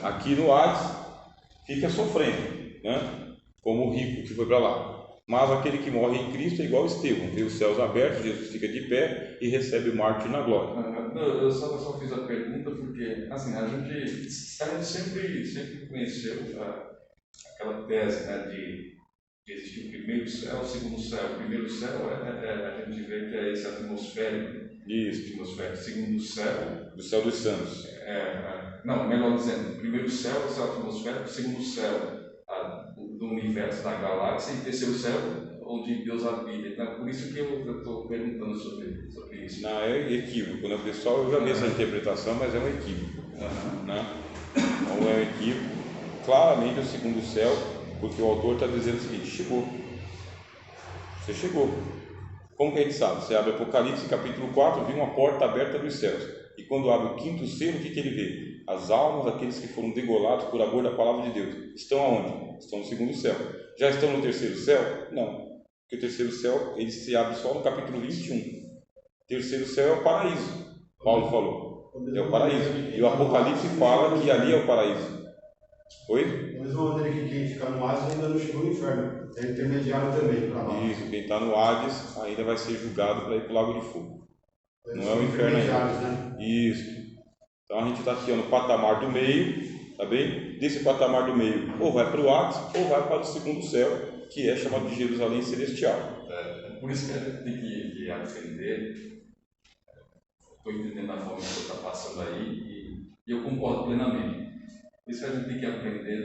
Aqui no Hades fica sofrendo, né? Como o rico que foi para lá. Mas aquele que morre em Cristo é igual a Estevão, vê os céus abertos, Jesus fica de pé e recebe o mártir na glória. Eu só fiz a pergunta porque, assim, a gente sempre conheceu aquela tese, né, de existir o primeiro céu, o segundo céu. O primeiro céu a gente vê que é esse atmosférico. Isso. Atmosférico. Segundo céu. Do céu dos santos. Não, melhor dizendo, o primeiro céu é o céu atmosférico, o segundo céu do universo, da galáxia, e terceiro céu onde Deus habita. Então, por isso que eu estou perguntando sobre isso. Não, é equívoco, né? Pessoal, eu já vi essa interpretação, mas é um equívoco. Né? Então é um equívoco, claramente o segundo céu, porque o autor está dizendo o seguinte: chegou. Você chegou. Como que a gente sabe? Você abre Apocalipse capítulo 4, vê uma porta aberta dos céus. E quando abre o quinto selo, o que ele vê? As almas daqueles que foram degolados por amor da palavra de Deus. Estão aonde? Estão no segundo céu. Já estão no terceiro céu? Não. Porque o terceiro céu, ele se abre só no capítulo 21. O terceiro céu é o paraíso. Paulo falou. É o paraíso. E o Apocalipse fala que ali é o paraíso. Oi? Da mesma maneira que quem fica no Hades ainda não chegou no inferno. É intermediário também para lá. Isso, quem está no Hades ainda vai ser julgado para ir para o lago de fogo. Não é o inferno ainda. Né? Isso. Então a gente está aqui no patamar do meio, tá bem? Desse patamar do meio, ou vai para o Hades, ou vai para o segundo céu, que é chamado de Jerusalém Celestial. Por isso que a gente tem que aprender. Estou entendendo a forma que você está passando aí, e eu concordo plenamente. Por isso que a gente tem que aprender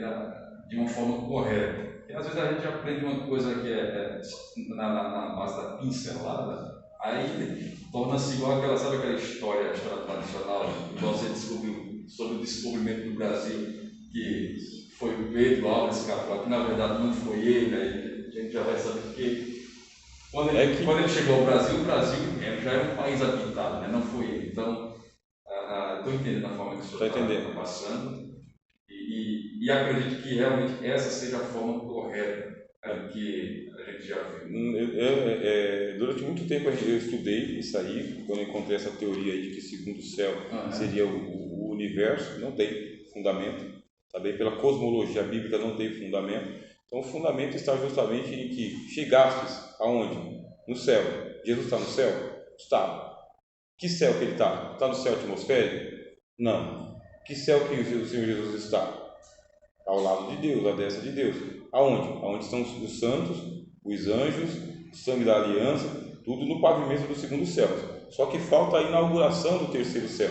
de uma forma correta. Porque às vezes a gente aprende uma coisa que é na base da pincelada, aí torna-se igual aquela história tradicional, que você descobriu sobre o descobrimento do Brasil, que foi o Pedro Álvares Cabral, que na verdade não foi ele, aí a gente já vai saber que quando ele chegou ao Brasil, o Brasil já era um país habitado, né? Não foi ele. Então, estou entendendo a forma que o senhor está passando. E acredito que realmente essa seja a forma correta que a gente já viu. Durante muito tempo eu estudei isso aí, quando eu encontrei essa teoria aí de que segundo céu seria o universo. Não tem fundamento, tá bem? Pela cosmologia bíblica não tem fundamento. Então o fundamento está justamente em que chegastes aonde? No céu. Jesus está no céu? Está. Que céu que ele está? Está no céu atmosférico? Não. Que céu que o Senhor Jesus está? Ao lado de Deus, à destra de Deus. Aonde? Aonde estão os santos, os anjos, o sangue da aliança, tudo no pavimento do segundo céu. Só que falta a inauguração do terceiro céu.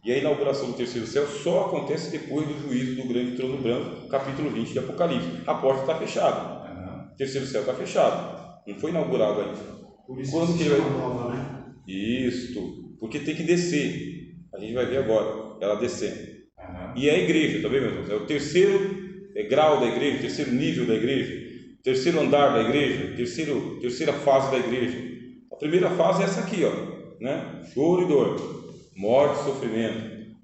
E a inauguração do terceiro céu só acontece depois do juízo do grande trono branco, capítulo 20 de Apocalipse. A porta está fechada. O terceiro céu está fechado. Não foi inaugurado ainda. Por isso quando que vai nova, né? Isto, porque tem que descer. A gente vai ver agora ela descendo. E é a igreja, tá bem, meus irmãos? É o terceiro grau da igreja, terceiro nível da igreja, terceiro andar da igreja, terceira fase da igreja. A primeira fase é essa aqui, ó, né? Choro e dor, morte e sofrimento,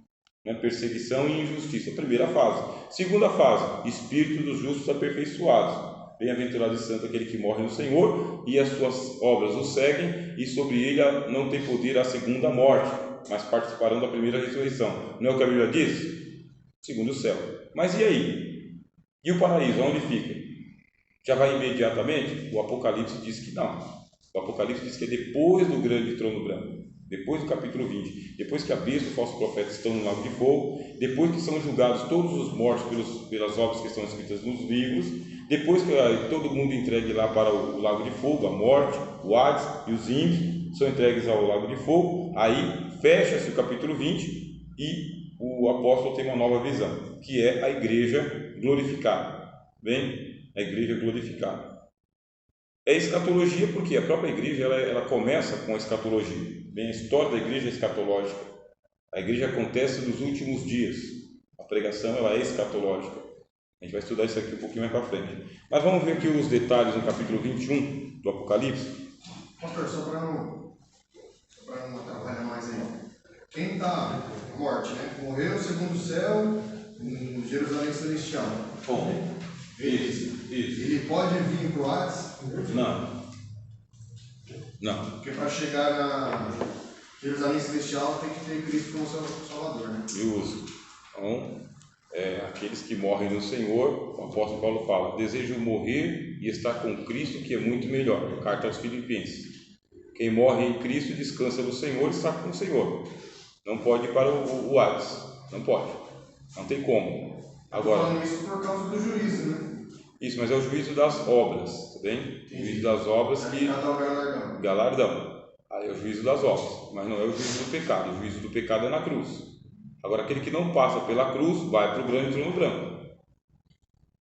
né? Perseguição e injustiça. A primeira fase. Segunda fase, espírito dos justos aperfeiçoados. Bem-aventurado e santo aquele que morre no Senhor, e as suas obras o seguem, e sobre ele não tem poder a segunda morte, mas participarão da primeira ressurreição. Não é o que a Bíblia diz? Segundo o céu. Mas e aí? E o paraíso, onde fica? Já vai imediatamente? O Apocalipse diz que não. O Apocalipse diz que é depois do grande trono branco, depois do capítulo 20, depois que a besta e o falso profeta estão no lago de fogo, depois que são julgados todos os mortos pelas obras que estão escritas nos livros, depois que todo mundo entregue lá para o lago de fogo, a morte, o Hades e os ímpios são entregues ao lago de fogo, aí fecha-se o capítulo 20 e o apóstolo tem uma nova visão, que é a igreja glorificada. Bem, a igreja glorificada. É escatologia porque a própria igreja ela começa com a escatologia. Bem, a história da igreja é escatológica. A igreja acontece nos últimos dias. A pregação ela é escatológica. A gente vai estudar isso aqui um pouquinho mais para frente. Mas vamos ver aqui os detalhes no capítulo 21 do Apocalipse. Pastor, só para não atrapalhar mais aí. Quem está morte, né? Morreu segundo o céu em Jerusalém Celestial. Bom, isso. Ele pode vir para o Hades? Não. Porque para chegar na Jerusalém Celestial tem que ter Cristo como Salvador, né? Justo. Então, aqueles que morrem no Senhor, o apóstolo Paulo fala, desejo morrer e estar com Cristo, que é muito melhor. Carta aos Filipenses. Quem morre em Cristo descansa no Senhor e está com o Senhor. Não pode ir para o Hades, não pode, não tem como. Agora, falando isso por causa do juízo, né? Isso, mas é o juízo das obras, tá bem? O juízo das obras que... Galardão. Aí é o juízo das obras, mas não é o juízo do pecado. O juízo do pecado é na cruz. Agora, aquele que não passa pela cruz, vai para o grande trono branco.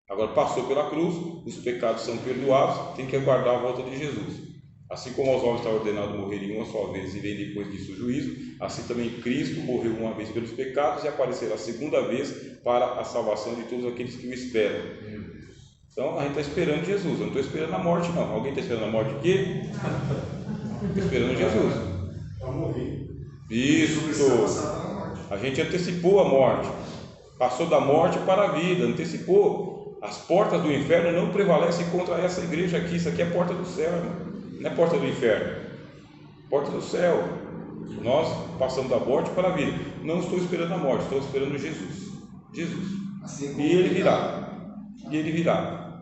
Agora, passou pela cruz, os pecados são perdoados, tem que aguardar a volta de Jesus. Assim como aos homens está ordenado morrerem uma só vez e vem depois disso o juízo, assim também Cristo morreu uma vez pelos pecados e aparecerá a segunda vez para a salvação de todos aqueles que o esperam. Então, a gente está esperando Jesus, eu não estou esperando a morte, não. Alguém está esperando a morte de quê? Estou esperando Jesus. Para morrer. Isso. A gente antecipou a morte, passou da morte para a vida, antecipou. As portas do inferno não prevalecem contra essa igreja aqui. Isso aqui é a porta do céu, não é porta do inferno, porta do céu. Nós passamos da morte para a vida. Não estou esperando a morte, estou esperando Jesus. E ele virá.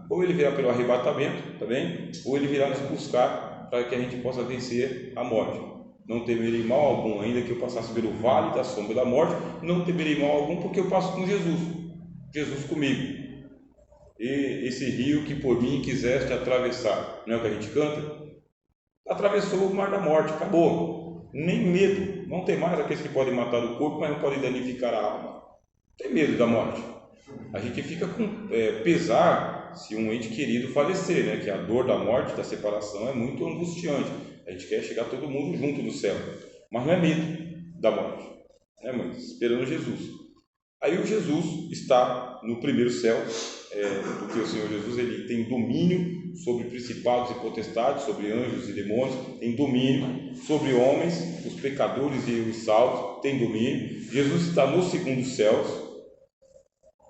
Ou ele virá pelo arrebatamento, tá bem? Ou ele virá nos buscar para que a gente possa vencer a morte. Não temerei mal algum, ainda que eu passasse pelo vale da sombra da morte, não temerei mal algum, porque eu passo com Jesus comigo. E esse rio que por mim quiseste atravessar, não é o que a gente canta? Atravessou o mar da morte, acabou. Nem medo, não tem mais aqueles que podem matar o corpo, mas não podem danificar a alma. Não tem medo da morte. A gente fica com pesar se um ente querido falecer, né? Que a dor da morte, da separação é muito angustiante. A gente quer chegar todo mundo junto no céu, mas não é medo da morte, é muito esperando Jesus. Aí o Jesus está no primeiro céu, porque o Senhor Jesus ele tem domínio sobre principados e potestades, sobre anjos e demônios, tem domínio sobre homens, os pecadores e os salvos, tem domínio. Jesus está no segundo céu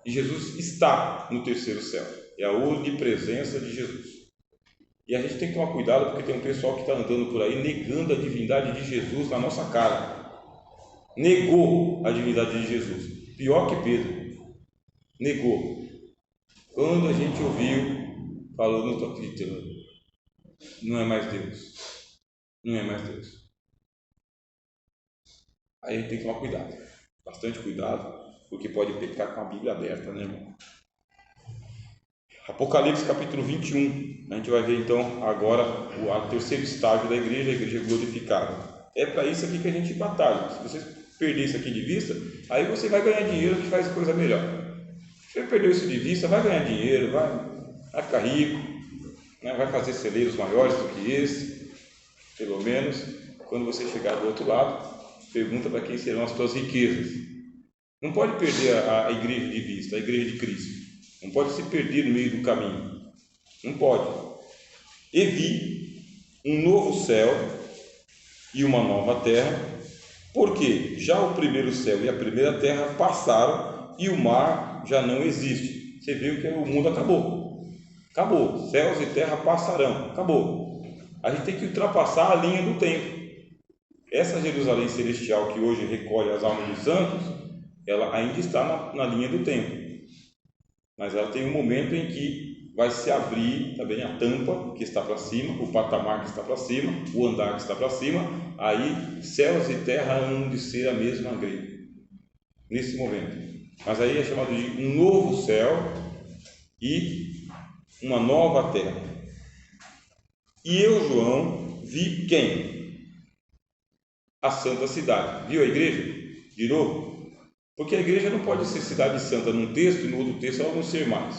e Jesus está no terceiro céu. É a onipresença de Jesus. E a gente tem que tomar cuidado porque tem um pessoal que está andando por aí negando a divindade de Jesus na nossa cara. Negou a divindade de Jesus. Pior que Pedro. Negou. Quando a gente ouviu, falou, não estou acreditando. Não é mais Deus. Não é mais Deus. Aí a gente tem que tomar cuidado. Bastante cuidado, porque pode pecar com a Bíblia aberta, né, irmão? Apocalipse capítulo 21, a gente vai ver então agora o terceiro estágio da igreja, a igreja glorificada. É para isso aqui que a gente batalha. Se você perder isso aqui de vista, aí você vai ganhar dinheiro que faz coisa melhor. Se você perdeu isso de vista, vai ganhar dinheiro, vai ficar rico, né? Vai fazer celeiros maiores do que esse, pelo menos. Quando você chegar do outro lado, pergunta para quem serão as suas riquezas. Não pode perder a igreja de vista, a igreja de Cristo. Não pode se perder no meio do caminho. Não pode. E vi um novo céu e uma nova terra, porque já o primeiro céu e a primeira terra passaram e o mar já não existe. Você viu que o mundo acabou. Acabou. Céus e terra passarão. Acabou. A gente tem que ultrapassar a linha do tempo. Essa Jerusalém celestial que hoje recolhe as almas dos santos, ela ainda está na linha do tempo. Mas ela tem um momento em que vai se abrir também a tampa que está para cima, o patamar que está para cima, o andar que está para cima, aí céus e terra hão de ser a mesma grelha, nesse momento. Mas aí é chamado de um novo céu e uma nova terra. E eu, João, vi quem? A santa cidade. Viu a igreja? De novo? Porque a igreja não pode ser cidade santa num texto e no outro texto ela não ser mais.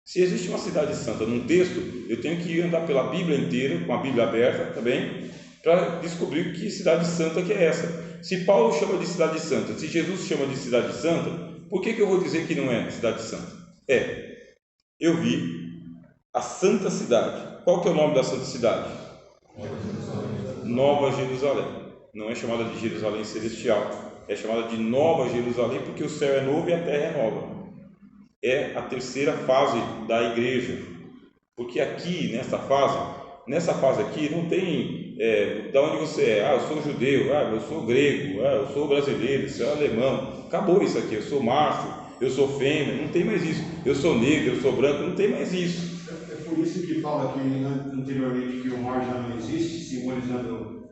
Se existe uma cidade santa num texto, eu tenho que andar pela Bíblia inteira, com a Bíblia aberta também, para descobrir que cidade santa que é essa. Se Paulo chama de cidade santa, se Jesus chama de cidade santa, por que eu vou dizer que não é cidade santa? Eu vi a santa cidade. Qual que é o nome da santa cidade? Nova Jerusalém. Não é chamada de Jerusalém celestial. É chamada de Nova Jerusalém porque o céu é novo e a terra é nova. É a terceira fase da igreja. Porque aqui, nessa fase aqui, não tem da onde você é? Ah, eu sou judeu, eu sou grego, eu sou brasileiro, eu sou alemão. Acabou isso aqui, eu sou macho, eu sou fêmea, não tem mais isso. Eu sou negro, eu sou branco, não tem mais isso. É por isso que fala aqui anteriormente que o mar já não existe, simbolizando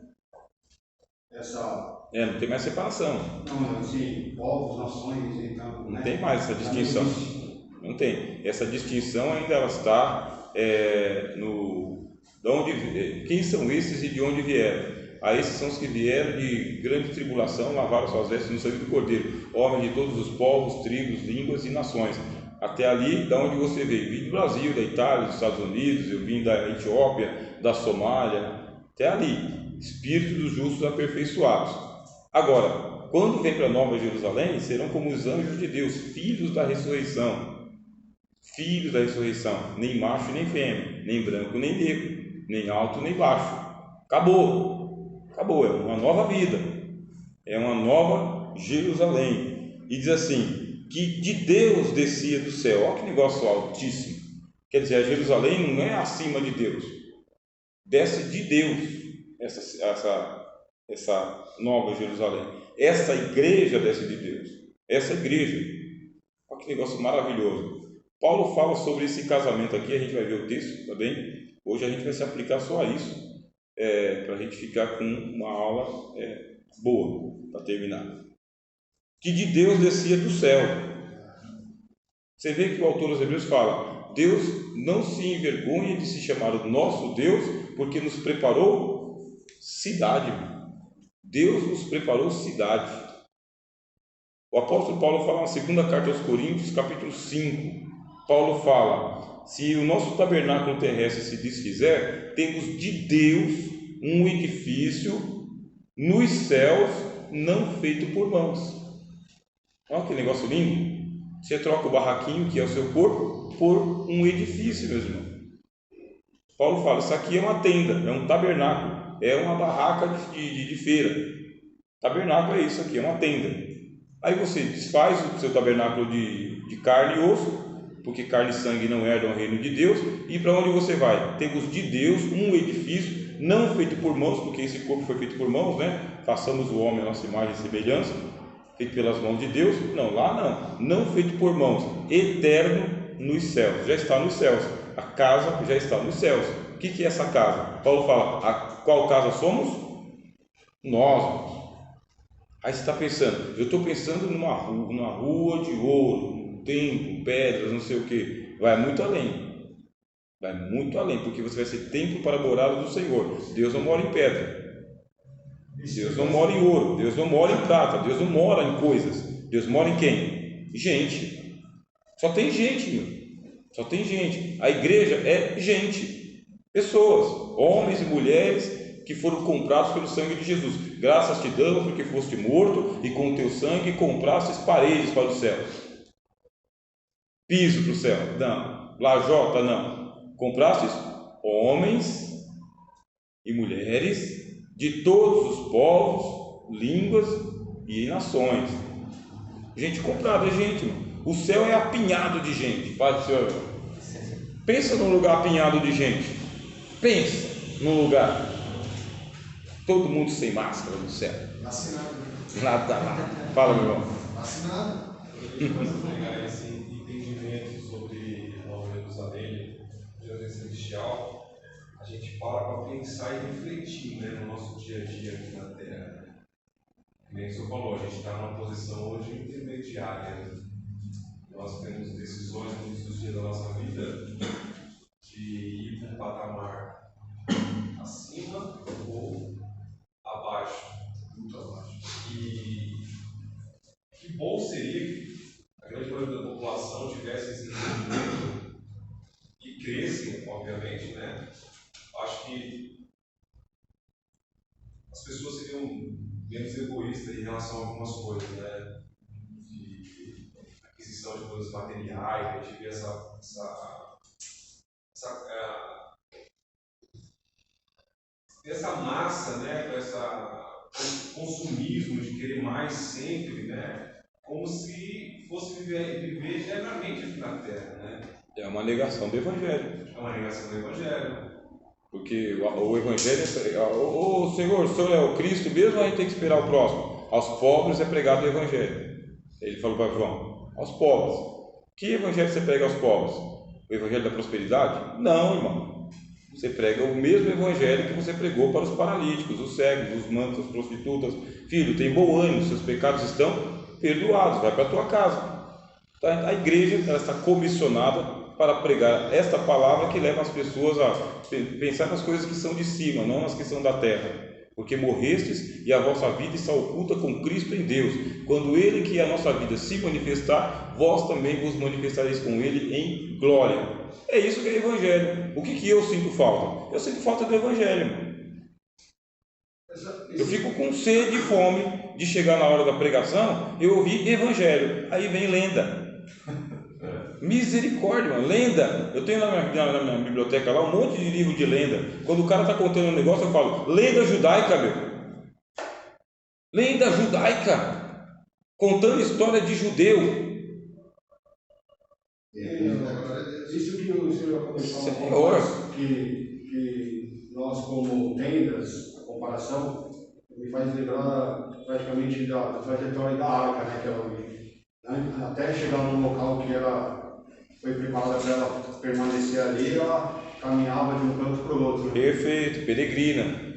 essa... Não tem mais separação. Não, assim, povos, nações, então... Não tem mais essa distinção. Não tem. Essa distinção ainda ela está quem são esses e de onde vieram? Esses são os que vieram de grande tribulação, lavaram suas vestes no sangue do Cordeiro, homens de todos os povos, tribos, línguas e nações. Até ali, da onde você veio? Vim do Brasil, da Itália, dos Estados Unidos, eu vim da Etiópia, da Somália, até ali. Espírito dos justos aperfeiçoados. Agora, quando vem para Nova Jerusalém, serão como os anjos de Deus, filhos da ressurreição. Filhos da ressurreição, nem macho nem fêmea, nem branco nem negro, nem alto nem baixo. Acabou, é uma nova vida, é uma nova Jerusalém. E diz assim, que de Deus descia do céu. Olha que negócio altíssimo. Quer dizer, a Jerusalém não é acima de Deus, desce de Deus essa nova Jerusalém. Essa igreja desce de Deus, essa igreja. Olha que negócio maravilhoso. Paulo fala sobre esse casamento aqui, a gente vai ver o texto, tá bem? Hoje a gente vai se aplicar só a isso, para a gente ficar com uma aula boa, para terminar. Que de Deus descia do céu. Você vê que o autor dos Hebreus fala, Deus não se envergonha de se chamar o nosso Deus, porque nos preparou cidade. Deus nos preparou cidade. O apóstolo Paulo fala na segunda carta aos Coríntios, capítulo 5, Paulo fala, se o nosso tabernáculo terrestre se desfizer, temos de Deus um edifício nos céus, não feito por mãos. Olha que negócio lindo. Você troca o barraquinho, que é o seu corpo, por um edifício, meus irmãos. Paulo fala, isso aqui é uma tenda, é um tabernáculo, é uma barraca de feira. Tabernáculo é isso aqui, é uma tenda. Aí você desfaz o seu tabernáculo de carne e osso, porque carne e sangue não herdam o reino de Deus, e para onde você vai? Temos de Deus um edifício, não feito por mãos, porque esse corpo foi feito por mãos, né? Façamos o homem a nossa imagem e semelhança, feito pelas mãos de Deus. Não, lá não feito por mãos, eterno nos céus, já está nos céus, a casa já está nos céus. O que é essa casa? Paulo fala, qual casa somos? Nós. Aí você está pensando, eu estou pensando numa rua de ouro, um templo, pedras, não sei o que. Vai muito além, porque você vai ser templo para a morada do Senhor. Deus não mora em pedra, Deus não mora em ouro, Deus não mora em prata, Deus não mora em coisas. Deus mora em quem? Gente. Só tem gente, só tem gente. A igreja é gente, pessoas, homens e mulheres que foram comprados pelo sangue de Jesus. Graças te damos porque foste morto e com o teu sangue comprastes paredes para o céu. Piso para o céu, não. Lajota, não. Comprastes homens e mulheres de todos os povos, línguas e nações. Gente comprada, é gente, mano. O céu é apinhado de gente. Pai do Senhor, pensa num lugar apinhado de gente. Pensa num lugar. Todo mundo sem máscara no céu. Vacinado. Nada lá. Fala, meu irmão. Vacinado. Pegar esse entendimento sobre Nova Jerusalém, Jerusalém Celestial, a gente para pensar e refletir, no nosso dia a dia aqui na Terra. Como o senhor falou, a gente está numa posição hoje intermediária. Nós temos decisões nos dias da nossa vida de ir para um patamar acima ou abaixo. Muito abaixo. E que bom seria que a grande maioria da população tivesse esse entendimento e cresce, obviamente, Acho que as pessoas seriam menos egoístas em relação a algumas coisas, de aquisição de coisas materiais, a gente vê essa massa, com esse consumismo de querer mais sempre, como se fosse viver eternamente aqui na Terra, É uma negação do Evangelho. É uma negação do Evangelho. Porque o Evangelho o Senhor é o Cristo mesmo, ou a gente tem que esperar o próximo? Aos pobres é pregado o Evangelho. Ele falou para João, aos pobres. Que Evangelho você prega aos pobres? O Evangelho da prosperidade? Não, irmão. Você prega o mesmo Evangelho que você pregou para os paralíticos, os cegos, os mantos, as prostitutas. Filho, tem bom ânimo, seus pecados estão perdoados, vai para a tua casa. A igreja ela está comissionada para pregar esta palavra que leva as pessoas a pensar nas coisas que são de cima, não nas que são da terra. Porque morrestes e a vossa vida está oculta com Cristo em Deus. Quando Ele, que é a nossa vida, se manifestar, vós também vos manifestareis com Ele em glória. É isso que é Evangelho. O que eu sinto falta? Eu sinto falta do Evangelho, irmão. Eu fico com sede e fome de chegar na hora da pregação e ouvir Evangelho. Aí vem lenda. Misericórdia, mano. Lenda. Eu tenho na minha biblioteca lá um monte de livro de lenda. Quando o cara está contando um negócio, eu falo, lenda judaica, meu. Lenda judaica. Contando história de judeu. Isso que o senhor comentou, que nós como tendas, a comparação, me faz lembrar praticamente da trajetória da arca, né, que ela, até chegar no local que ela foi preparada para ela permanecer ali, ela caminhava de um canto para o outro. Perfeito, peregrina.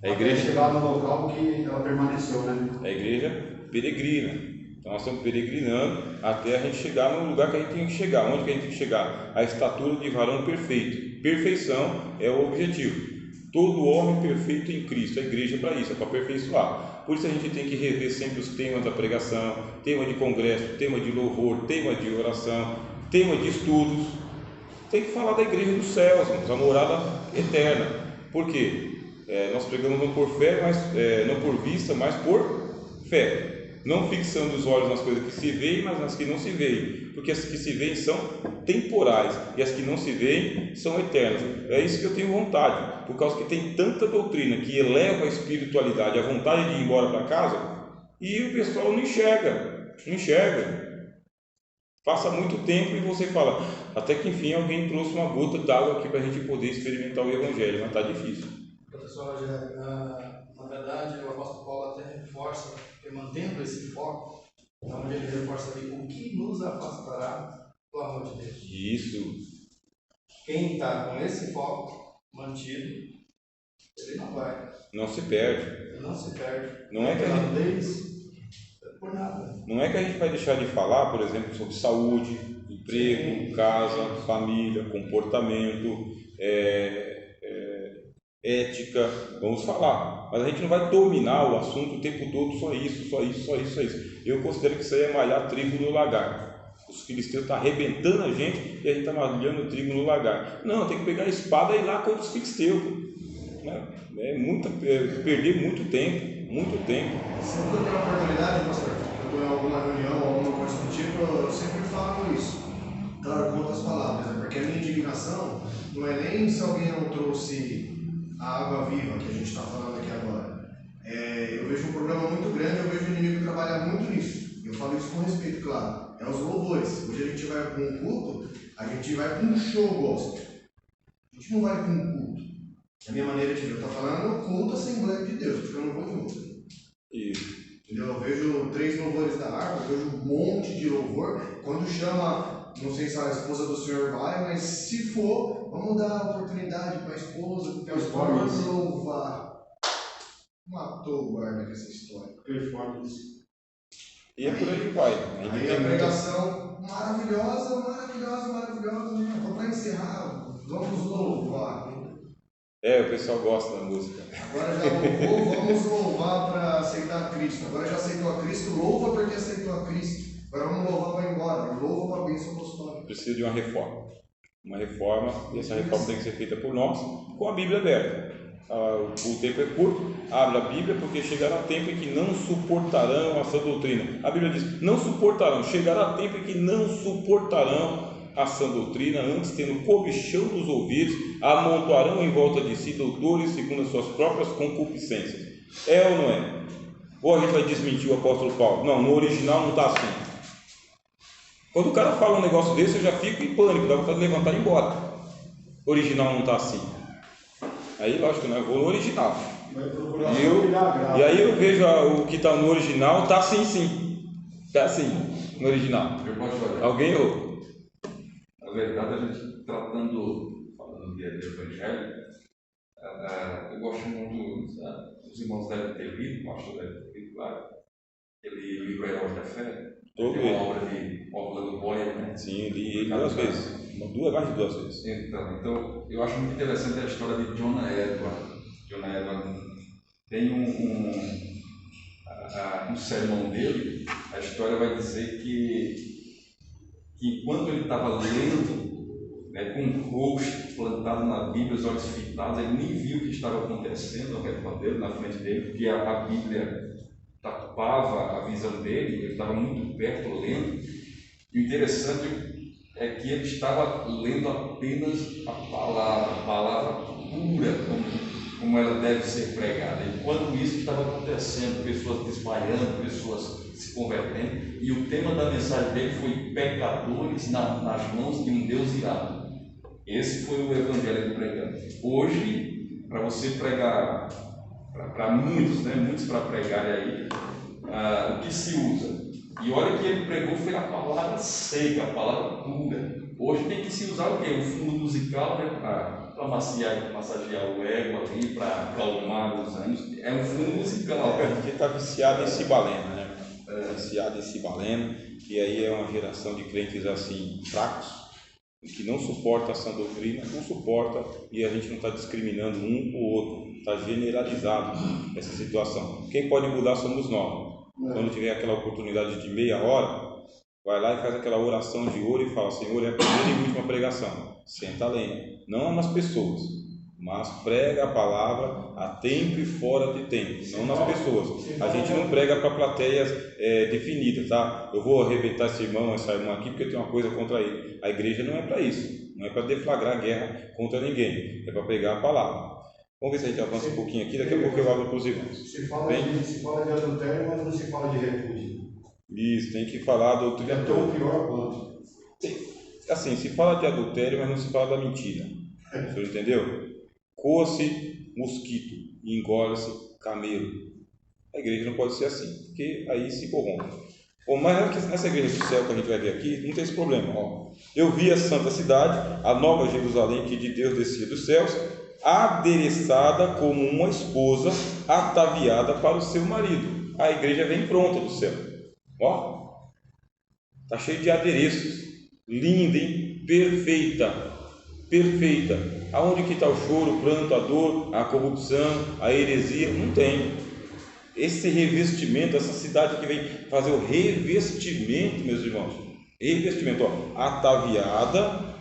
A igreja até chegar no local que ela permaneceu, né? A igreja peregrina. Então nós estamos peregrinando até a gente chegar no lugar que a gente tem que chegar. Onde que a gente tem que chegar? A estatura de varão perfeito. Perfeição é o objetivo. Todo homem perfeito em Cristo. A igreja é para isso, é para aperfeiçoar. Por isso a gente tem que rever sempre os temas da pregação, tema de congresso, tema de louvor, tema de oração, tema de estudos. Tem que falar da igreja dos céus, a morada eterna. Por quê? Nós pregamos não por fé, mas não por vista, mas por fé. Não fixando os olhos nas coisas que se veem, mas nas que não se veem, porque as que se veem são temporais e as que não se veem são eternas. É isso que eu tenho vontade, por causa que tem tanta doutrina que eleva a espiritualidade, a vontade de ir embora para casa, e o pessoal não enxerga. Passa muito tempo e você fala, até que enfim alguém trouxe uma gota d'água aqui para a gente poder experimentar o Evangelho, mas está difícil. Professor Rogério, na verdade o apóstolo Paulo até reforça, que mantendo esse foco, onde ele reforça ali, o que nos afastará do amor de Deus. Isso. Quem está com esse foco mantido, ele não vai. Não se perde. Ele não se perde. Não é que a gente... por nada. Não é que a gente vai deixar de falar, por exemplo, sobre saúde, emprego, casa, família, comportamento, ética, vamos falar, mas a gente não vai dominar o assunto o tempo todo, só isso. Eu considero que isso aí é malhar trigo no lagar. Os filisteus estão arrebentando a gente e a gente está malhando trigo no lagar. Não, tem que pegar a espada e ir lá contra os filisteus. Perder muito tempo. Sempre que eu tenho a oportunidade, pastor, eu estou em alguma reunião, alguma coisa do tipo, eu sempre falo isso. Claro, com outras palavras, né? Porque a minha indignação não é nem se alguém não trouxe a água viva que a gente está falando aqui agora. Eu vejo um problema muito grande, eu vejo o inimigo trabalhar muito nisso. Eu falo isso com respeito, claro. É os louvores. Hoje a gente vai para um culto, a gente vai para um show gospel. A gente não vai para um culto. A minha maneira de ver, eu estou falando culto Assembleia de Deus, porque eu não vou em outra. Entendeu? Eu vejo 3 louvores da harpa, eu vejo um monte de louvor. Quando chama, não sei se a esposa do senhor vai, mas se for, vamos dar a oportunidade para a esposa, porque a esposa vai louvar. Matou o guarda com essa história. Performance. E é por aí que vai. Aí a pregação maravilhosa. Vamos para encerrar, vamos louvar. O pessoal gosta da música. Agora já louvou, vamos louvar para aceitar Cristo. Agora já aceitou a Cristo, louva porque aceitou a Cristo. Agora vamos louvar para ir embora, louva para a bênção apostólica. Precisa de uma reforma. E essa reforma tem que ser feita por nós, com a Bíblia aberta. O tempo é curto, abre a Bíblia, porque chegará tempo em que não suportarão a sã doutrina. A Bíblia diz, não suportarão, chegará tempo em que não suportarão a sã doutrina, antes tendo comichão dos ouvidos, amontoarão em volta de si doutores segundo as suas próprias concupiscências. É ou não é? Ou a gente vai desmentir o apóstolo Paulo? Não, no original não está assim. Quando o cara fala um negócio desse, eu já fico em pânico, dá vontade de levantar e ir embora. O original não está assim. Aí, lógico, né? Eu vou no original. Vai procurar E aí eu vejo o que está no original, está assim sim. Está assim, no original. Eu posso olhar. Alguém errou. Na verdade, a gente falando dia do Evangelho, eu gosto muito, os irmãos devem ter lido, o pastor deve ter lido, claro, aquele livro Heróis da Fé, que é uma obra de Orlando Boyer, né? Sim, li ele 2 vezes. Mais de 2 vezes. Então, eu acho muito interessante a história de Jonah Edwards. Jonah Edwards tem um sermão dele, a história vai dizer que enquanto ele estava lendo, né, com o rosto plantado na Bíblia, os olhos fitados, ele nem viu o que estava acontecendo ao redor dele, na frente dele, porque a Bíblia tapava a visão dele, ele estava muito perto lendo. E o interessante é que ele estava lendo apenas a palavra pura, como ela deve ser pregada. Enquanto isso estava acontecendo, pessoas desmaiando, pessoas se convertendo, e o tema da mensagem dele foi pecadores nas mãos de um Deus irado. Esse foi o evangelho pregado. Hoje, para você pregar, para muitos, né, muitos para pregarem aí, o que se usa? E olha que ele pregou foi a palavra seca, a palavra pura. Hoje tem que se usar o quê? O fundo musical, né, para massagear o ego ali, para acalmar os ânimos. É um fundo musical. A gente está viciado em cibalena, né? Viciado em cibalena, e aí é uma geração de crentes assim, fracos, que não suporta essa doutrina, não suporta, e a gente não está discriminando um ou outro, está generalizado essa situação. Quem pode mudar somos nós. Quando tiver aquela oportunidade de meia hora, vai lá e faz aquela oração de ouro e fala: Senhor, é a primeira e última pregação, senta a lenha, não nas pessoas, mas prega a palavra a tempo e fora de tempo, não nas pessoas. A gente não prega para plateias definidas, tá? Eu vou arrebentar essa irmã aqui porque eu tenho uma coisa contra ele. A igreja não é para isso, não é para deflagrar guerra contra ninguém, é para pregar a palavra. Vamos ver se a gente avança um pouquinho aqui, daqui a pouco eu abro para os irmãos. Se fala de adultério, mas não se fala de repúdio. Isso, tem que falar da doutrina. É tão pior quanto. Assim, se fala de adultério, mas não se fala da mentira. O senhor entendeu? Coa-se mosquito e engole-se camelo. A igreja não pode ser assim, porque aí se corrompe. Mas nessa igreja do céu que a gente vai ver aqui, não tem esse problema. Ó. Eu vi a santa cidade, a nova Jerusalém, que de Deus descia dos céus, adereçada como uma esposa ataviada para o seu marido. A igreja vem pronta do céu. Ó, tá cheio de adereços. Linda, hein? Perfeita. Perfeita. Aonde que está o choro, o pranto, a dor, a corrupção, a heresia? Não tem. Esse revestimento, essa cidade que vem fazer o revestimento, meus irmãos. Revestimento, ó, ataviada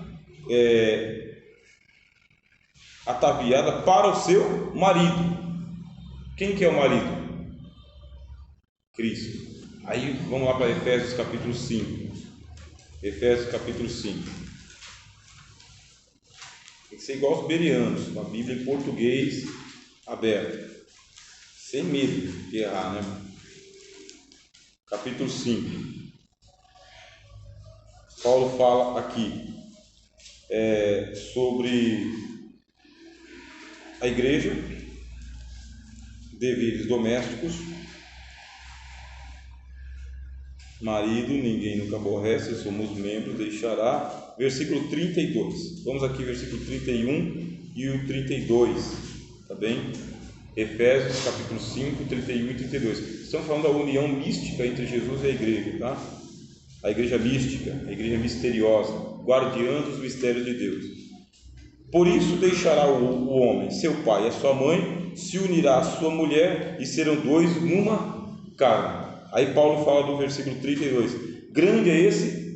para o seu marido. Quem que é o marido? Cristo. Aí vamos lá para Efésios capítulo 5. Efésios capítulo 5. Tem que ser igual aos bereanos, com a Bíblia em português aberta, sem medo de errar, né? Capítulo 5. Paulo fala aqui sobre a igreja, deveres domésticos, marido, ninguém nunca aborrece, somos membros, deixará. Versículo 32. Vamos aqui, versículo 31 e o 32, tá bem? Efésios capítulo 5, 31 e 32. Estamos falando da união mística entre Jesus e a igreja, tá? A igreja mística, a igreja misteriosa, guardiã dos mistérios de Deus. Por isso deixará o homem, seu pai e a sua mãe, se unirá à sua mulher e serão dois numa carne. Aí Paulo fala do versículo 32. Grande é esse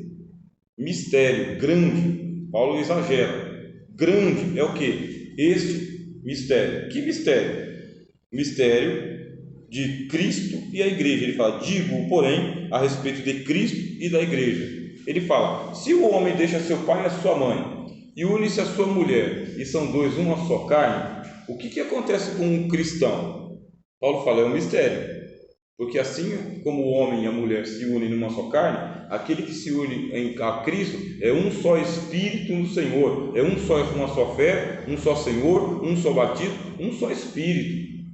mistério, grande. Paulo exagera. Grande é o que? Este mistério. Que mistério? Mistério de Cristo e a igreja. Ele fala: digo, porém, a respeito de Cristo e da igreja. Ele fala: se o homem deixa seu pai e a sua mãe e une-se à sua mulher e são dois uma só carne, o que acontece com um cristão? Paulo fala: é um mistério, Porque assim como o homem e a mulher se unem numa só carne, aquele que se une a Cristo é um só Espírito no Senhor, é uma só fé, um só Senhor, um só batismo, um só Espírito.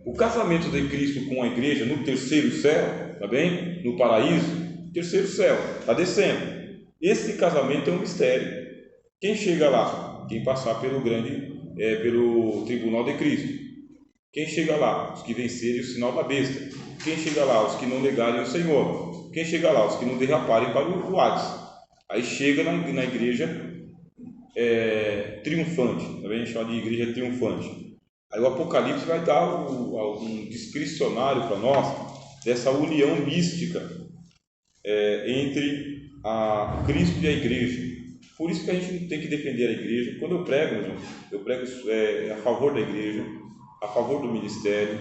O casamento de Cristo com a igreja no terceiro céu, tá bem? No paraíso, terceiro céu, está descendo. Esse casamento é um mistério. Quem chega lá? Quem passar pelo pelo tribunal de Cristo. Quem chega lá? Os que vencerem o sinal da besta. Quem chega lá? Os que não negarem o Senhor. Quem chega lá? Os que não derraparem para o Hades. Aí chega na igreja triunfante, também chama de igreja triunfante. Aí o Apocalipse vai dar um discricionário para nós dessa união mística entre a Cristo e a igreja. Por isso que a gente tem que defender a igreja. Quando eu prego a favor da igreja, a favor do ministério,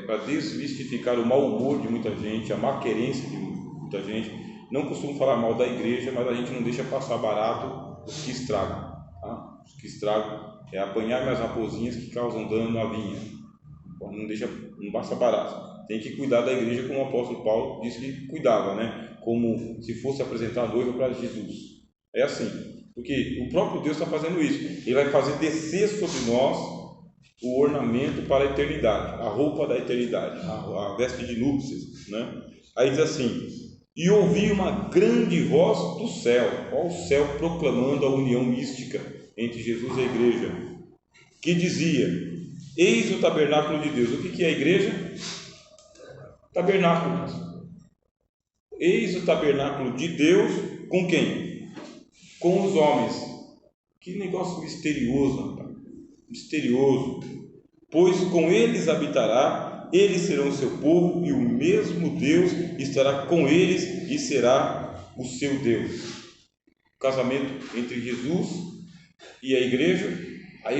para desmistificar o mau humor de muita gente, a má querência de muita gente. Não costumo falar mal da igreja, mas a gente não deixa passar barato os que estragam. Tá? Os que estragam é apanhar mais raposinhas que causam dano na vinha. Não basta barato. Tem que cuidar da igreja como o apóstolo Paulo disse que cuidava, né? Como se fosse apresentar a noiva para Jesus. É assim, porque o próprio Deus está fazendo isso. Ele vai fazer descer sobre nós o ornamento para a eternidade, a roupa da eternidade, a veste de núpcias, né? Aí diz assim: e ouvi uma grande voz do céu, ó, o céu proclamando a união mística entre Jesus e a igreja, que dizia: eis o tabernáculo de Deus. O que é a igreja? Tabernáculo. Eis o tabernáculo de Deus com quem? Com os homens. Que negócio misterioso, rapaz. Misterioso. Pois com eles habitará, eles serão seu povo, e o mesmo Deus estará com eles e será o seu Deus. O casamento entre Jesus e a igreja